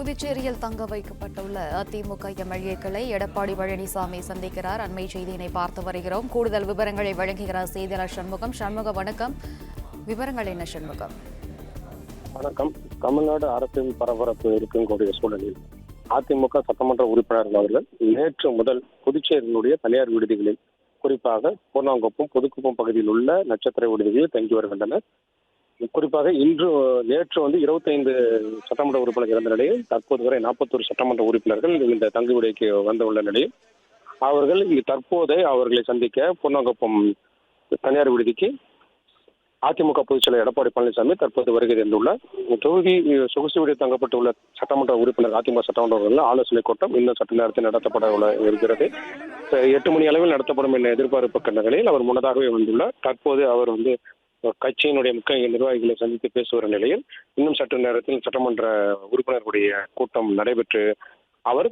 புதுச்சேரியில் தங்க வைக்கப்பட்டுள்ள அதிமுக எம்எல்ஏக்களை எடப்பாடி பழனிசாமி சந்திக்கிறார். அண்மை செய்தியினை பார்த்து வருகிறோம். கூடுதல் விவரங்களை வழங்குகிறார் செய்தியாளர் சண்முகம். சண்முகம், வணக்கம். விவரங்கள் என்ன சண்முகம்? வணக்கம். தமிழ்நாடு அரசியல் பரபரப்பு இருக்கக்கூடிய சூழலில் அதிமுக சட்டமன்ற உறுப்பினர்கள் அவர்கள் நேற்று முதல் புதுச்சேரியினுடைய தனியார் விடுதிகளில், குறிப்பாக பூர்ணாங்குப்பம், புதுக்குப்பம் பகுதியில் உள்ள நட்சத்திர விடுதிகளில் தங்கி வருகின்றனர். குறிப்பாக நேற்று 25 சட்டமன்ற உறுப்பினர்கள் இருந்த நிலையில் தற்போது வரை 41 சட்டமன்ற உறுப்பினர்கள் இந்த தங்குவிடைக்கு வந்துள்ள நிலையில் அவர்கள் தற்போது அவர்களை சந்திக்க பூர்ணாங்குப்பம் தனியார் விடுதிக்கு அதிமுக பொதுச்செயலர் எடப்பாடி பழனிசாமி தற்போது வருகை தந்துள்ளார். தொகுதி சொகுசு விடுதி தங்கப்பட்டுள்ள சட்டமன்ற உறுப்பினர் அதிமுக சட்டமன்ற ஆலோசனை கூட்டம் இன்னும் சட்ட நேரத்தில் நடத்தப்பட இருக்கிறது. 8 மணி அளவில் நடத்தப்படும் என எதிர்பார்ப்பு நிலையில் அவர் முன்னதாகவே வந்துள்ளார். தற்போது அவர் கட்சியினுடைய முக்கிய நிர்வாகிகளை சந்தித்து பேசுகிற நிலையில் இன்னும் சற்று நேரத்தில் சட்டமன்ற உறுப்பினர்களுடைய கூட்டம் நடைபெற்று அவர்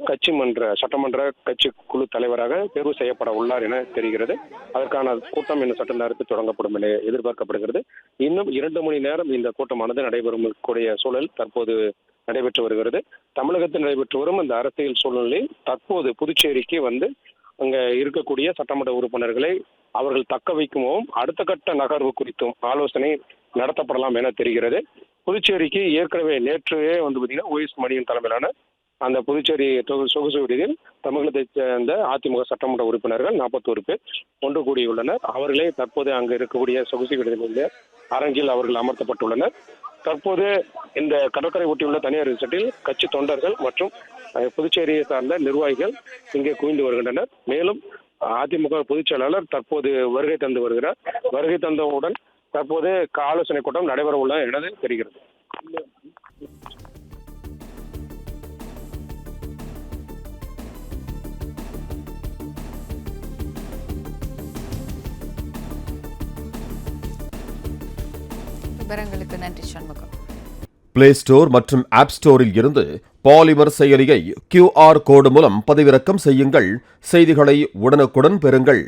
சட்டமன்ற கட்சி குழு தலைவராக தேர்வு செய்யப்பட உள்ளார் என தெரிகிறது. அதற்கான கூட்டம் இன்னும் சட்ட நேரத்தில் தொடங்கப்படும் என எதிர்பார்க்கப்படுகிறது. இன்னும் 2 மணி நேரம் இந்த கூட்டமானது நடைபெறும் கூடிய சூழல் தற்போது நடைபெற்று வருகிறது. தமிழகத்தில் நடைபெற்று வரும் இந்த அரசியல் சூழ்நிலை தற்போது புதுச்சேரிக்கு அங்க இருக்கக்கூடிய சட்டமன்ற உறுப்பினர்களை அவர்கள் தக்க வைக்கவும் அடுத்த கட்ட நகர்வு குறித்தும் ஆலோசனை நடத்தப்படலாம் என தெரிகிறது. புதுச்சேரிக்கு ஏற்கனவே நேற்றே பார்த்தீங்கன்னா OS மணியின் தலைமையிலான அந்த புதுச்சேரி சொகுசு விடுதியில் தமிழகத்தைச் சேர்ந்த அதிமுக சட்டமன்ற உறுப்பினர்கள் 41 பேர் ஒன்று கூடியுள்ளனர். அவர்களே தற்போது அங்கு இருக்கக்கூடிய சொகுசு விடுதியில் அரங்கில் அவர்கள் அமர்த்தப்பட்டுள்ளனர். தற்போது இந்த கடற்கரை ஒட்டியுள்ள தனியார் ரிசார்ட்டில் கட்சி தொண்டர்கள் மற்றும் புதுச்சேரியை சார்ந்த நிர்வாகிகள் இங்கே குவிந்து வருகின்றனர். மேலும் அதிமுக பொதுச் செயலாளர் தற்போது வருகை தந்து வருகிறார். வருகை தந்தவுடன் தற்போது ஆலோசனை கூட்டம் நடைபெற உள்ள என தெரிகிறது. விவரங்களுக்கு நன்றி சண்முகம். பிளே ஸ்டோர் மற்றும் ஆப் ஸ்டோரில் இருந்து பாலிமர் செயலியை QR கோடு மூலம் பதிவிறக்கம் செய்யுங்கள். செய்திகளை உடனுக்குடன் பெறுங்கள்.